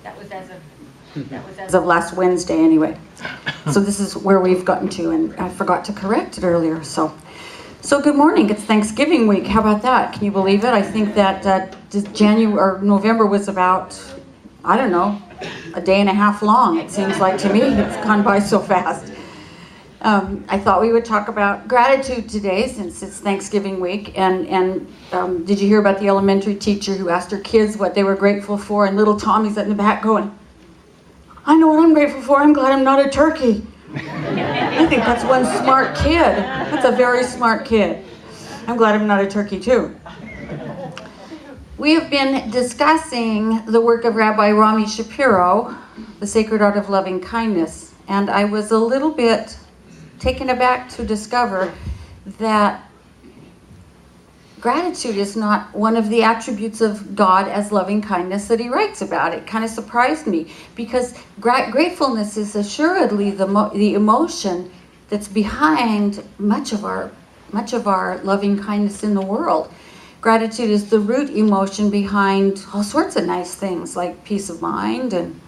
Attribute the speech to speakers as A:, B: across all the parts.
A: That was as of last Wednesday anyway. So this is where we've gotten to, and I forgot to correct it earlier. So good morning. It's Thanksgiving week. How about that? Can you believe it? I think that January or November was about, I don't know, a day and a half long. It seems like to me. It's gone by so fast. I thought we would talk about gratitude today since it's Thanksgiving week. And did you hear about the elementary teacher who asked her kids what they were grateful for? And little Tommy's in the back going, I know what I'm grateful for. I'm glad I'm not a turkey. I think that's one smart kid. That's a very smart kid. I'm glad I'm not a turkey too. We have been discussing the work of Rabbi Rami Shapiro, The Sacred Art of Loving Kindness. And I was a little bit taken aback to discover that gratitude is not one of the attributes of God as loving kindness that he writes about. It kind of surprised me because gratefulness is assuredly the emotion that's behind much of our loving kindness in the world. Gratitude is the root emotion behind all sorts of nice things like peace of mind and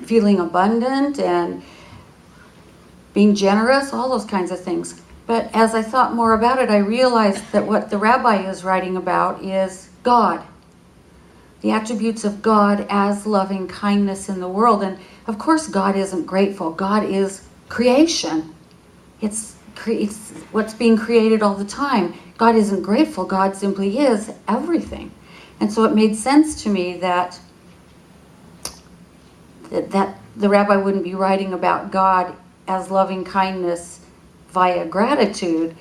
A: feeling abundant and being generous, all those kinds of things. But as I thought more about it, I realized that what the rabbi is writing about is God. The attributes of God as loving kindness in the world. And of course, God isn't grateful. God is creation. It's what's being created all the time. God isn't grateful. God simply is everything. And so it made sense to me that the rabbi wouldn't be writing about God as loving kindness via gratitude,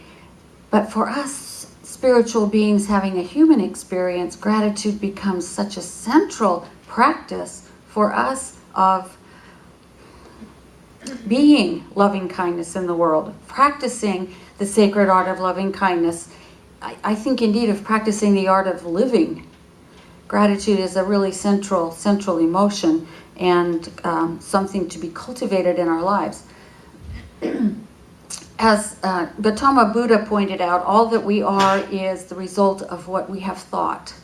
A: but for us spiritual beings having a human experience, gratitude becomes such a central practice for us of being loving kindness in the world, practicing the sacred art of loving kindness. I think indeed of practicing the art of living. Gratitude is a really central emotion and something to be cultivated in our lives. As Gautama Buddha pointed out, all that we are is the result of what we have thought.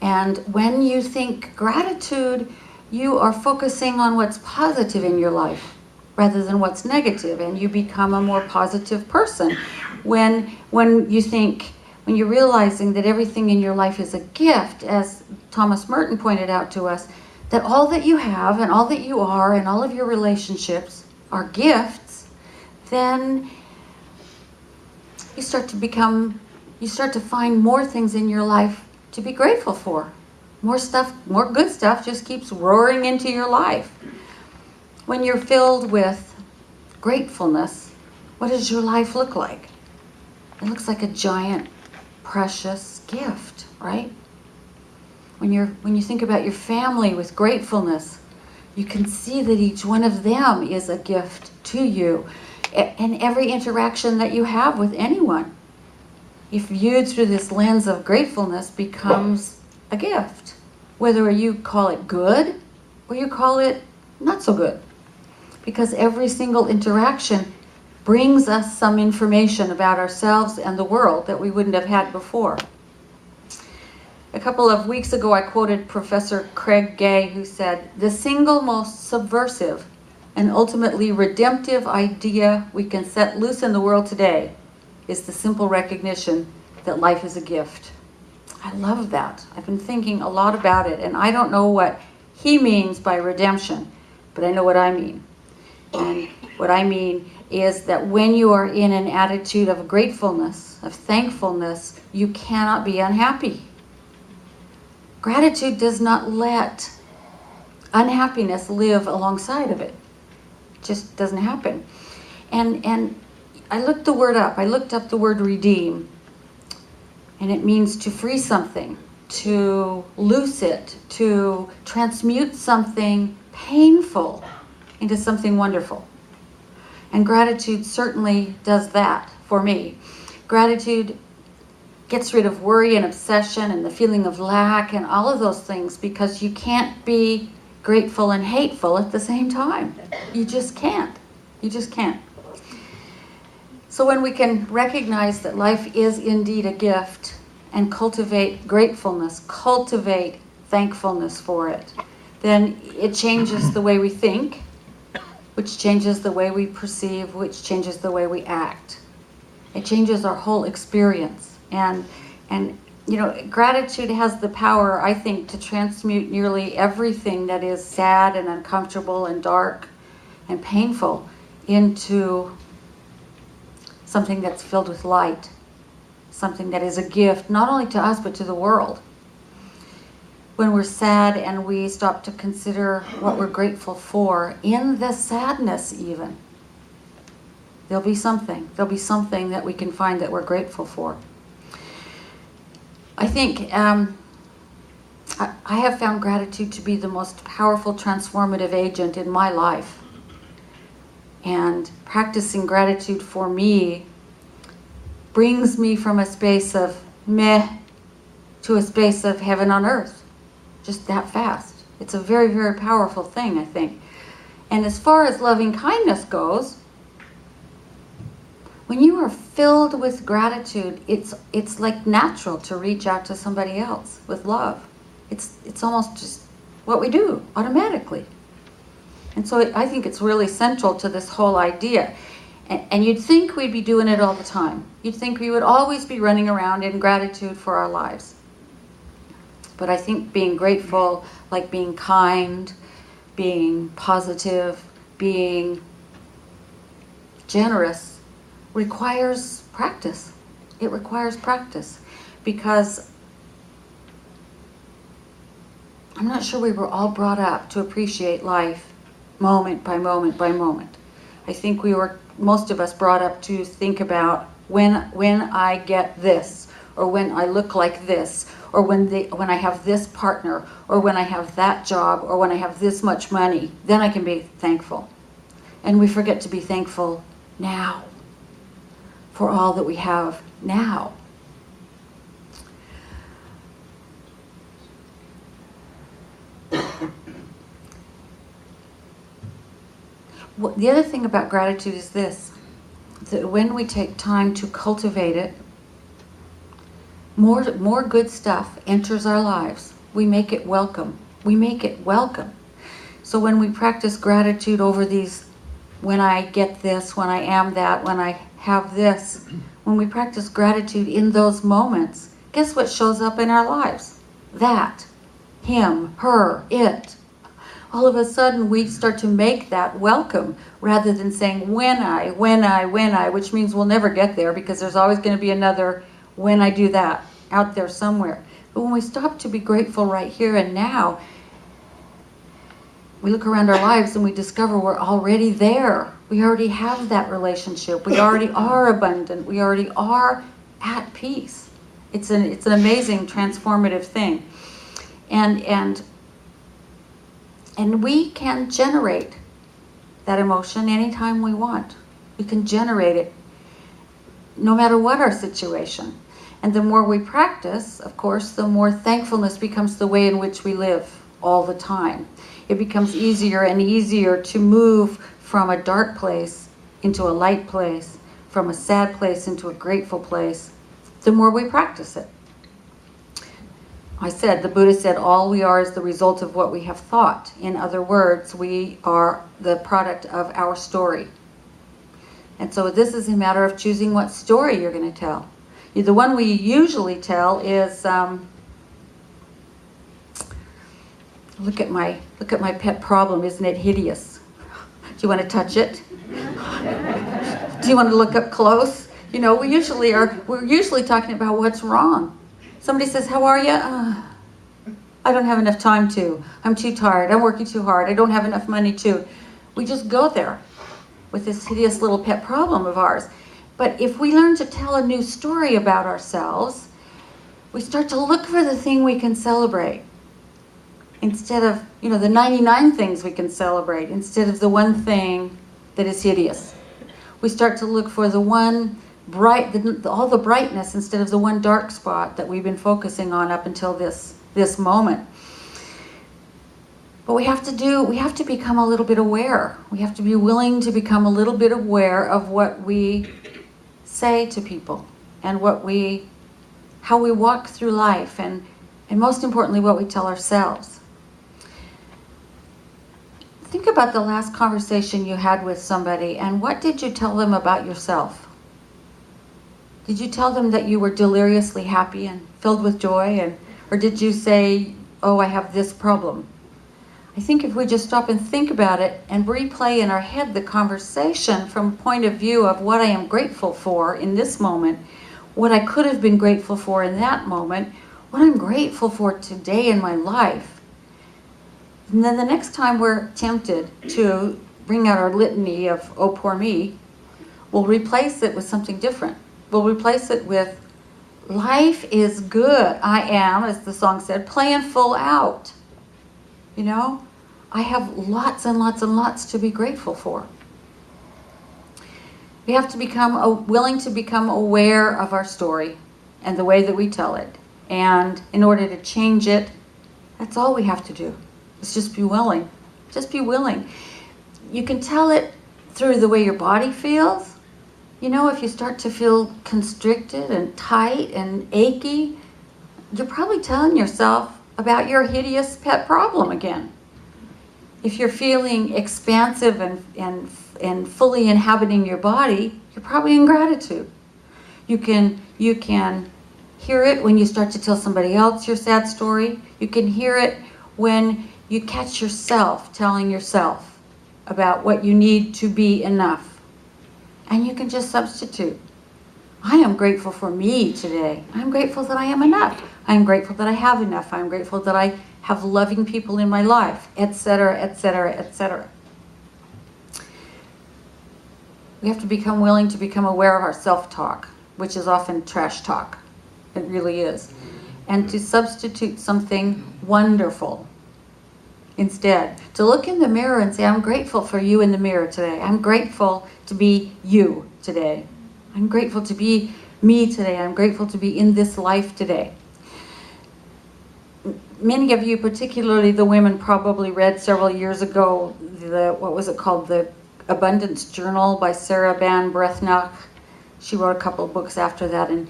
A: And when you think gratitude, you are focusing on what's positive in your life rather than what's negative, and you become a more positive person. When you're realizing that everything in your life is a gift, as Thomas Merton pointed out to us, that all that you have and all that you are and all of your relationships are gifts, then you start to find more things in your life to be grateful for. More good stuff just keeps roaring into your life. When you're filled with gratefulness, what does your life look like? It looks like a giant, precious gift, right? When you think about your family with gratefulness, you can see that each one of them is a gift to you. And every interaction that you have with anyone, if viewed through this lens of gratefulness, becomes a gift. Whether you call it good or you call it not so good. Because every single interaction brings us some information about ourselves and the world that we wouldn't have had before. A couple of weeks ago, I quoted Professor Craig Gay, who said, "The single most subversive and ultimately redemptive idea we can set loose in the world today is the simple recognition that life is a gift." I love that. I've been thinking a lot about it, and I don't know what he means by redemption, but I know what I mean. And what I mean is that when you are in an attitude of gratefulness, of thankfulness, you cannot be unhappy. Gratitude does not let unhappiness live alongside of it. Just doesn't happen. And I looked the word up. I looked up the word redeem. And it means to free something, to loose it, to transmute something painful into something wonderful. And gratitude certainly does that for me. Gratitude gets rid of worry and obsession and the feeling of lack and all of those things, because you can't be grateful and hateful at the same time. You just can't. You just can't. So when we can recognize that life is indeed a gift and cultivate gratefulness, cultivate thankfulness for it, then it changes the way we think, which changes the way we perceive, which changes the way we act. It changes our whole experience. And gratitude has the power, I think, to transmute nearly everything that is sad and uncomfortable and dark and painful into something that's filled with light, something that is a gift, not only to us, but to the world. When we're sad and we stop to consider what we're grateful for, in the sadness even, there'll be something that we can find that we're grateful for. I think I have found gratitude to be the most powerful transformative agent in my life. And practicing gratitude for me brings me from a space of meh to a space of heaven on earth, just that fast. It's a very, very powerful thing, I think. And as far as loving kindness goes, when you are filled with gratitude, it's like natural to reach out to somebody else with love. It's almost just what we do automatically. And so I think it's really central to this whole idea. And you'd think we'd be doing it all the time. You'd think we would always be running around in gratitude for our lives. But I think being grateful, like being kind, being positive, being generous, requires practice. It requires practice. Because I'm not sure we were all brought up to appreciate life moment by moment by moment. I think most of us brought up to think about when I get this, or when I look like this, or when I have this partner, or when I have that job, or when I have this much money, then I can be thankful. And we forget to be thankful now for all that we have now. The other thing about gratitude is this, that when we take time to cultivate it, more good stuff enters our lives. We make it welcome. We make it welcome. So when we practice gratitude over these, when I get this, when I am that, when I have this, when we practice gratitude in those moments, guess what shows up in our lives? That, him, her, it. All of a sudden we start to make that welcome rather than saying when I, which means we'll never get there because there's always going to be another when I do that out there somewhere. But when we stop to be grateful right here and now, we look around our lives and we discover we're already there. We already have that relationship. We already are abundant. We already are at peace. It's an amazing transformative thing. And we can generate that emotion anytime we want. We can generate it no matter what our situation. And the more we practice, of course, the more thankfulness becomes the way in which we live all the time. It becomes easier and easier to move from a dark place into a light place, from a sad place into a grateful place, the more we practice it. The Buddha said, all we are is the result of what we have thought. In other words, we are the product of our story. And so this is a matter of choosing what story you're going to tell. The one we usually tell is, look at my pet problem, isn't it hideous? Do you want to touch it? Do you want to look up close? We're usually talking about what's wrong. Somebody says, how are you? I don't have enough time to. I'm too tired. I'm working too hard. I don't have enough money to. We just go there with this hideous little pet problem of ours. But if we learn to tell a new story about ourselves, we start to look for the thing we can celebrate. Instead of, the 99 things we can celebrate, instead of the one thing that is hideous. We start to look for the one all the brightness instead of the one dark spot that we've been focusing on up until this moment. But we have to become a little bit aware. We have to be willing to become a little bit aware of what we say to people and how we walk through life and most importantly what we tell ourselves. Think about the last conversation you had with somebody, and what did you tell them about yourself? Did you tell them that you were deliriously happy and filled with joy, or did you say, oh, I have this problem? I think if we just stop and think about it and replay in our head the conversation from a point of view of what I am grateful for in this moment, what I could have been grateful for in that moment, what I'm grateful for today in my life. And then the next time we're tempted to bring out our litany of, oh, poor me, we'll replace it with something different. We'll replace it with, life is good. I am, as the song said, playing full out. You know, I have lots and lots and lots to be grateful for. We have to become willing to become aware of our story and the way that we tell it. And in order to change it, that's all we have to do. It's just be willing. Just be willing. You can tell it through the way your body feels. You know, if you start to feel constricted and tight and achy, you're probably telling yourself about your hideous pet problem again. If you're feeling expansive and fully inhabiting your body, you're probably in gratitude. You can hear it when you start to tell somebody else your sad story. You can hear it when you catch yourself telling yourself about what you need to be enough. And you can just substitute. I am grateful for me today. I'm grateful that I am enough. I'm grateful that I have enough. I'm grateful that I have loving people in my life, etc., etc., etc. We have to become willing to become aware of our self-talk, which is often trash talk. It really is. And to substitute something wonderful instead. To look in the mirror and say, I'm grateful for you in the mirror today. I'm grateful to be you today. I'm grateful to be me today. I'm grateful to be in this life today. Many of you, particularly the women, probably read several years ago the Abundance Journal by Sarah Ban Breathnach. She wrote a couple of books after that, and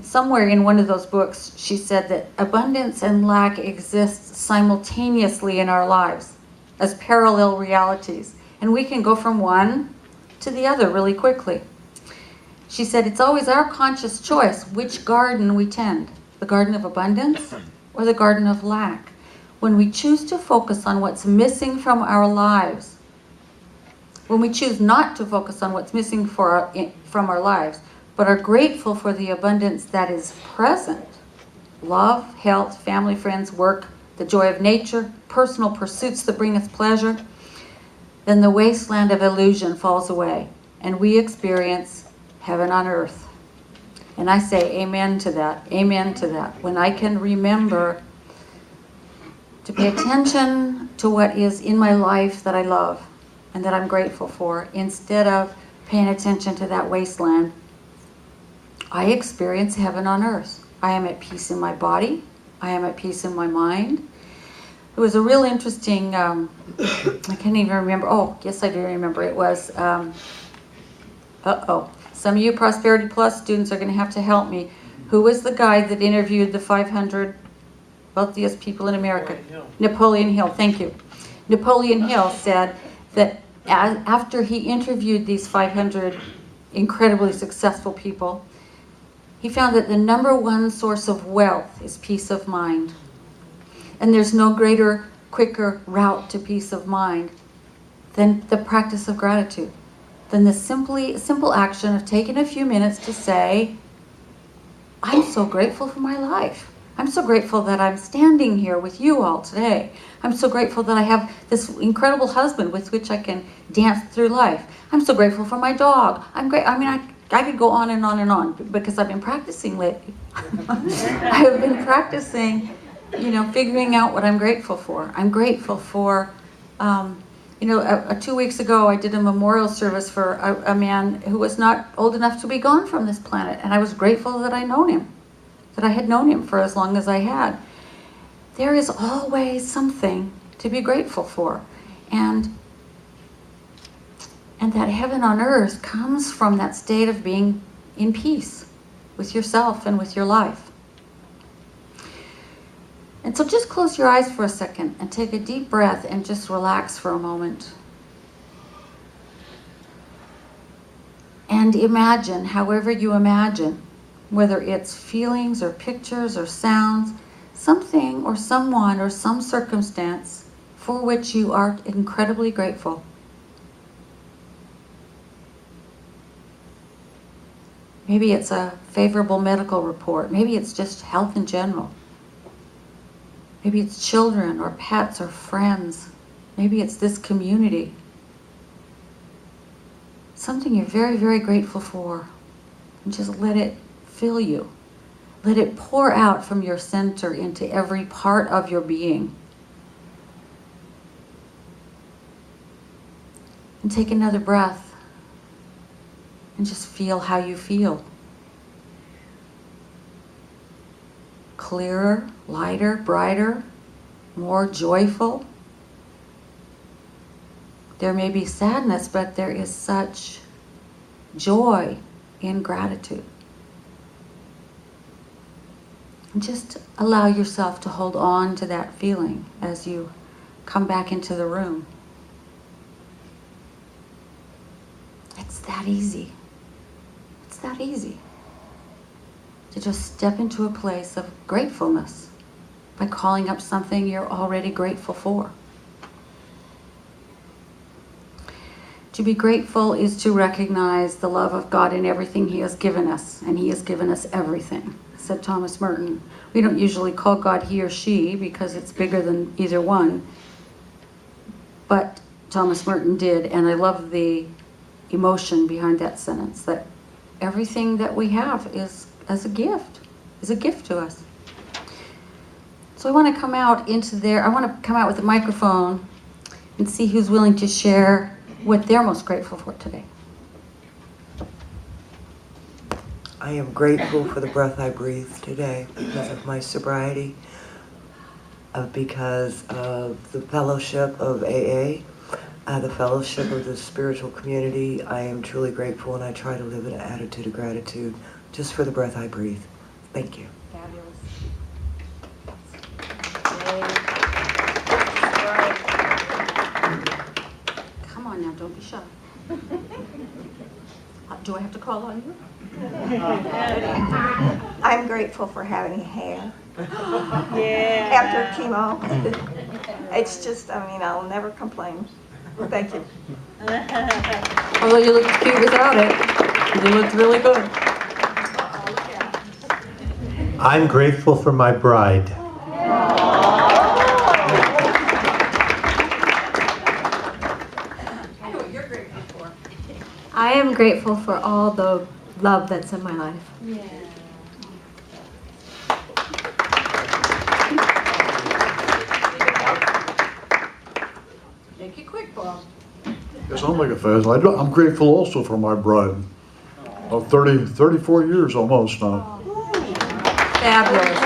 A: somewhere in one of those books she said that abundance and lack exist simultaneously in our lives as parallel realities, and we can go from one to the other really quickly. She said it's always our conscious choice which garden we tend, the garden of abundance or the garden of lack. When we choose to focus on what's missing from our lives, when we choose not to focus on what's missing from our lives, but are grateful for the abundance that is present, love, health, family, friends, work, the joy of nature, personal pursuits that bring us pleasure, then the wasteland of illusion falls away and we experience heaven on earth. And I say amen to that, amen to that. When I can remember to pay attention to what is in my life that I love and that I'm grateful for, instead of paying attention to that wasteland, I experience heaven on earth. I am at peace in my body. I am at peace in my mind. It was a real interesting, I can't even remember. Oh, yes, I do remember. It was, some of you Prosperity Plus students are going to have to help me. Who was the guy that interviewed the 500 wealthiest people in America? Napoleon Hill, thank you. Napoleon Hill said that after he interviewed these 500 incredibly successful people, he found that the number one source of wealth is peace of mind. And there's no greater, quicker route to peace of mind than the practice of gratitude, than the simple action of taking a few minutes to say, I'm so grateful for my life. I'm so grateful that I'm standing here with you all today. I'm so grateful that I have this incredible husband with which I can dance through life. I'm so grateful for my dog. I could go on and on and on because I've been practicing lately. I have been practicing, figuring out what I'm grateful for. I'm grateful for, 2 weeks ago I did a memorial service for a man who was not old enough to be gone from this planet. And I was grateful that I had known him for as long as I had. There is always something to be grateful for. And that heaven on earth comes from that state of being in peace with yourself and with your life. And And so just close your eyes for a second and take a deep breath and just relax for a moment. And imagine, however you imagine, whether it's feelings or pictures or sounds, something or someone or some circumstance for which you are incredibly grateful. Maybe it's a favorable medical report. Maybe it's just health in general. Maybe it's children or pets or friends. Maybe it's this community. Something you're very, very grateful for. And just let it fill you. Let it pour out from your center into every part of your being. And take another breath. And just feel how you feel. Clearer, lighter, brighter, more joyful. There may be sadness, but there is such joy in gratitude. And just allow yourself to hold on to that feeling as you come back into the room. It's that easy. It's that easy to just step into a place of gratefulness by calling up something you're already grateful for. To be grateful is to recognize the love of God in everything He has given us, and He has given us everything, said Thomas Merton. We don't usually call God He or She because it's bigger than either one, but Thomas Merton did, and I love the emotion behind that sentence, that everything that we have is a gift to us. So I want to come out into there. I want to come out with a microphone and see who's willing to share what they're most grateful for today.
B: I am grateful for the breath I breathe today because of my sobriety, because of the fellowship of AA, the fellowship of the spiritual community. I am truly grateful, and I try to live in an attitude of gratitude just for the breath I breathe. Thank you.
A: Fabulous. Come on now, don't be shy. Do I have to call on you?
C: I'm grateful for having hair
D: Yeah.
C: after chemo. It's just, I'll never complain. Thank you.
A: Although you look cute without it. You looked really good.
E: I'm grateful for my bride.
D: I am grateful for all the love that's in my life.
A: Yeah. Make it quick, Bob.
F: Yes, I'll make it fast. I'm grateful also for my bride of 34 years almost now.
A: Fabulous.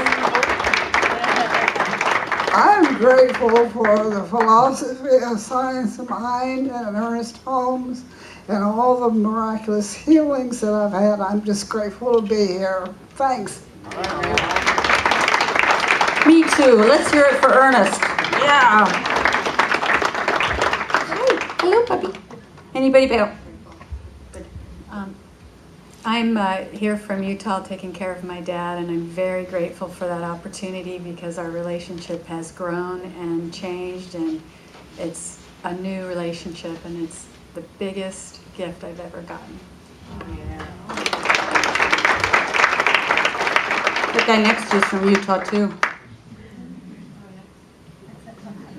G: I'm grateful for the philosophy of science of mind and Ernest Holmes and all the miraculous healings that I've had. I'm just grateful to be here. Thanks.
A: Me too. Let's hear it for Ernest. Yeah. Hi. Hello, puppy. Anybody else?
H: I'm here from Utah taking care of my dad, and I'm very grateful for that opportunity because our relationship has grown and changed, and it's a new relationship, and it's the biggest gift I've ever gotten.
A: The guy next to you is from Utah too.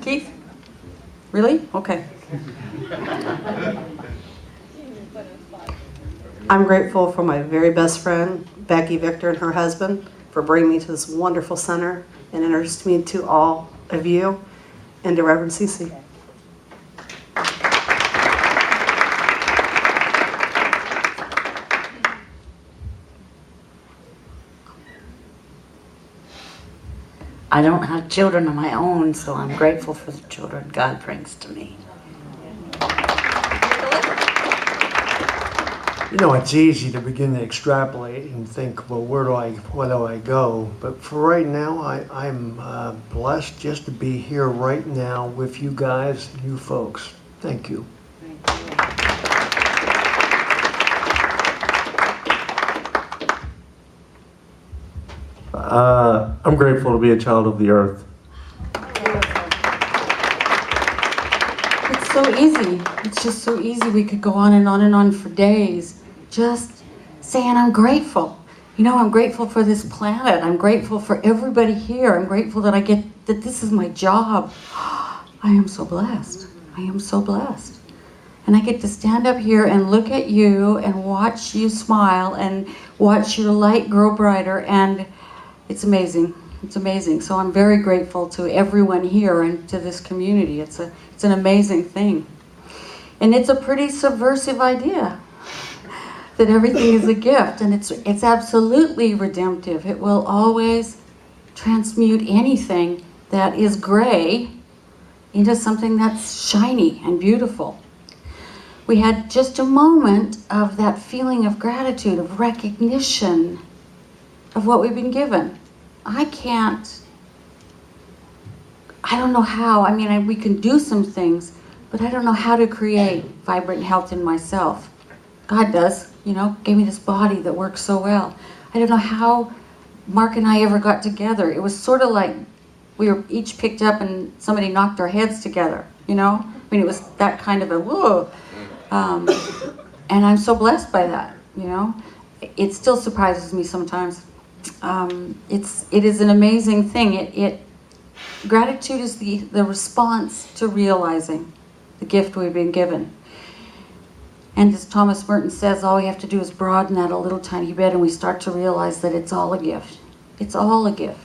A: Keith? Really? Okay.
I: I'm grateful for my very best friend, Becky Victor, and her husband for bringing me to this wonderful center and introduced me to all of you and to Reverend Cece.
J: I don't have children of my own, so I'm grateful for the children God brings to me.
E: You know, it's easy to begin to extrapolate and think, well, where do I go? But for right now, I'm blessed just to be here right now with you guys, you folks. Thank you.
K: I'm grateful to be a child of the earth.
A: It's so easy. It's just so easy. We could go on and on and on for days just saying I'm grateful. You know, I'm grateful for this planet. I'm grateful for everybody here. I'm grateful that that this is my job. I am so blessed. I am so blessed. And I get to stand up here and look at you and watch you smile and watch your light grow brighter, and it's amazing. It's amazing. So I'm very grateful to everyone here and to this community. It's an amazing thing. And it's a pretty subversive idea that everything is a gift, and it's absolutely redemptive. It will always transmute anything that is gray into something that's shiny and beautiful. We had just a moment of that feeling of gratitude, of recognition of what we've been given. I don't know how. I mean, we can do some things, but I don't know how to create vibrant health in myself. God does, you know, gave me this body that works so well. I don't know how Mark and I ever got together. It was sort of like we were each picked up and somebody knocked our heads together, you know? I mean, it was that kind of a whoa. And I'm so blessed by that, you know? It still surprises me sometimes. It is an amazing thing. Gratitude is the response to realizing the gift we've been given. And as Thomas Merton says, all we have to do is broaden that a little tiny bit, and we start to realize that it's all a gift. It's all a gift.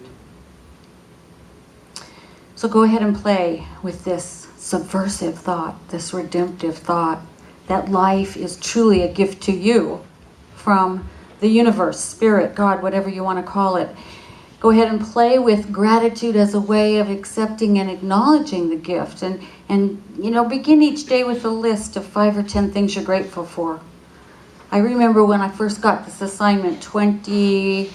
A: So go ahead and play with this subversive thought, this redemptive thought, that life is truly a gift to you from the universe, spirit, God, whatever you want to call it. Go ahead and play with gratitude as a way of accepting and acknowledging the gift. And you know, begin each day with a list of 5 or 10 things you're grateful for. I remember when I first got this assignment 27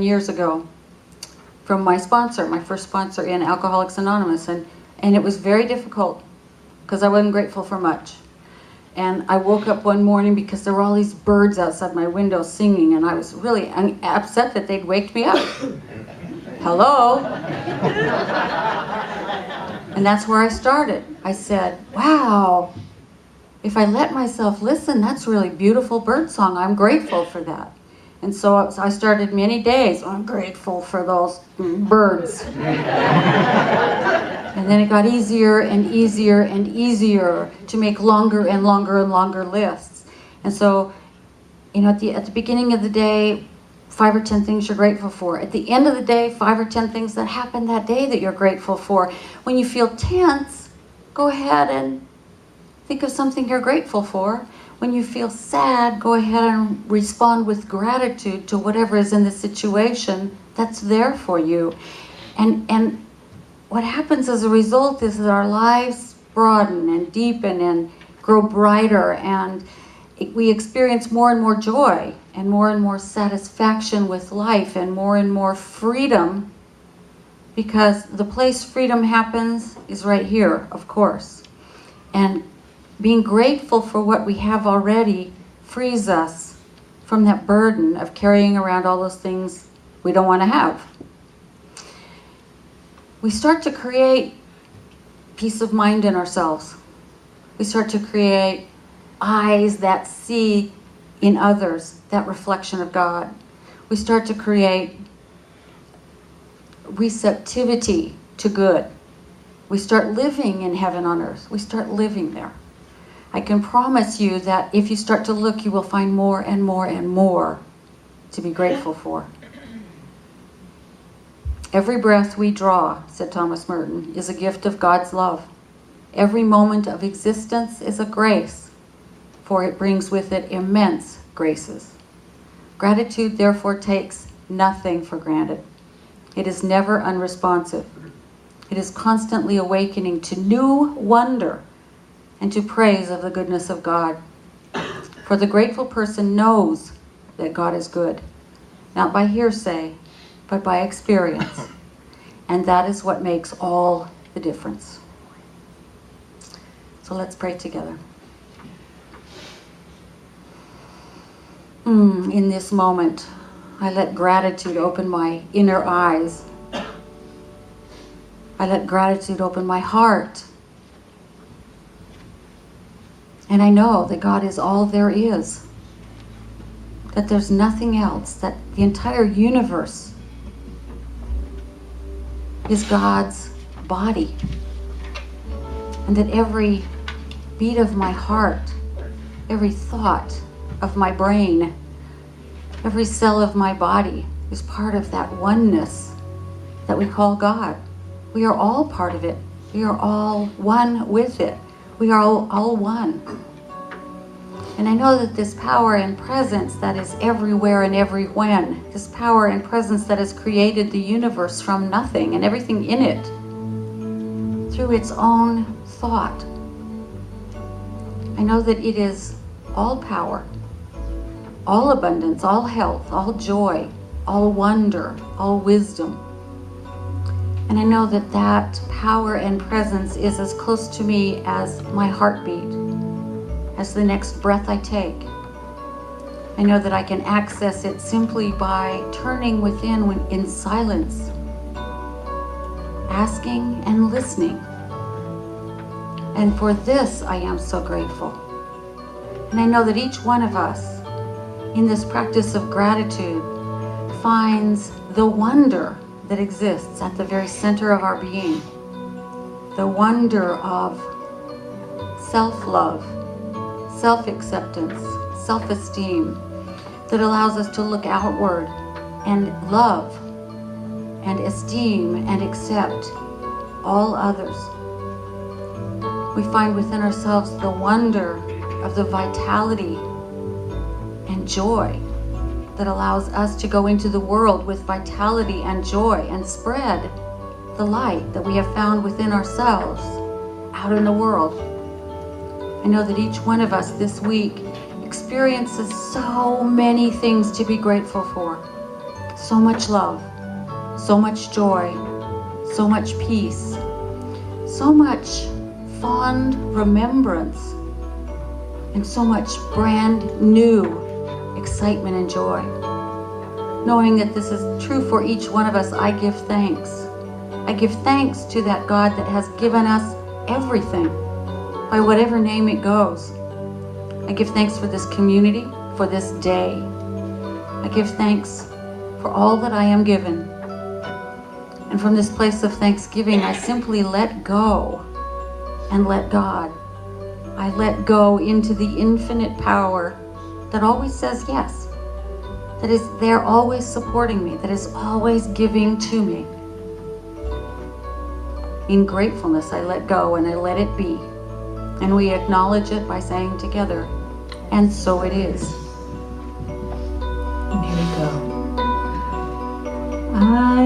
A: years ago from my sponsor, my first sponsor in Alcoholics Anonymous. And it was very difficult because I wasn't grateful for much. And I woke up one morning because there were all these birds outside my window singing, and I was really upset that they'd waked me up. Hello? And that's where I started. I said, wow, if I let myself listen, that's really beautiful bird song. I'm grateful for that. And so I started many days, I'm grateful for those birds. And then it got easier and easier and easier to make longer and longer and longer lists. And so, you know, at the beginning of the day, 5 or 10 things you're grateful for. At the end of the day, 5 or 10 things that happened that day that you're grateful for. When you feel tense, go ahead and think of something you're grateful for. When you feel sad, go ahead and respond with gratitude to whatever is in the situation that's there for you. And what happens as a result is that our lives broaden and deepen and grow brighter, and we experience more and more joy and more satisfaction with life and more freedom, because the place freedom happens is right here, of course. And being grateful for what we have already frees us from that burden of carrying around all those things we don't want to have. We start to create peace of mind in ourselves. We start to create eyes that see in others that reflection of God. We start to create receptivity to good. We start living in heaven on earth. We start living there. I can promise you that if you start to look, you will find more and more and more to be grateful for. Every breath we draw, said Thomas Merton, is a gift of God's love. Every moment of existence is a grace, for it brings with it immense graces. Gratitude, therefore, takes nothing for granted. It is never unresponsive. It is constantly awakening to new wonder and to praise of the goodness of God. For the grateful person knows that God is good, not by hearsay, but by experience. And that is what makes all the difference. So let's pray together. In this moment, I let gratitude open my inner eyes. I let gratitude open my heart. And I know that God is all there is. That there's nothing else. That the entire universe is God's body. And that every beat of my heart, every thought of my brain, every cell of my body is part of that oneness that we call God. We are all part of it. We are all one with it. We are all one. And I know that this power and presence that is everywhere and every when, this power and presence that has created the universe from nothing and everything in it through its own thought. I know that it is all power, all abundance, all health, all joy, all wonder, all wisdom. And I know that that power and presence is as close to me as my heartbeat, as the next breath I take. I know that I can access it simply by turning within in silence, asking and listening. And for this, I am so grateful. And I know that each one of us in this practice of gratitude finds the wonder that exists at the very center of our being. The wonder of self-love, self-acceptance, self-esteem that allows us to look outward and love and esteem and accept all others. We find within ourselves the wonder of the vitality and joy that allows us to go into the world with vitality and joy and spread the light that we have found within ourselves out in the world. I know that each one of us this week experiences so many things to be grateful for. So much love, so much joy, so much peace, so much fond remembrance, and so much brand new excitement and joy. Knowing that this is true for each one of us, I give thanks. I give thanks to that God that has given us everything, by whatever name it goes. I give thanks for this community, for this day. I give thanks for all that I am given. And from this place of thanksgiving, I simply let go and let God. I let go into the infinite power that always says yes, that is there always supporting me, that is always giving to me. In gratefulness, I let go and I let it be. And we acknowledge it by saying together, and so it is.
D: I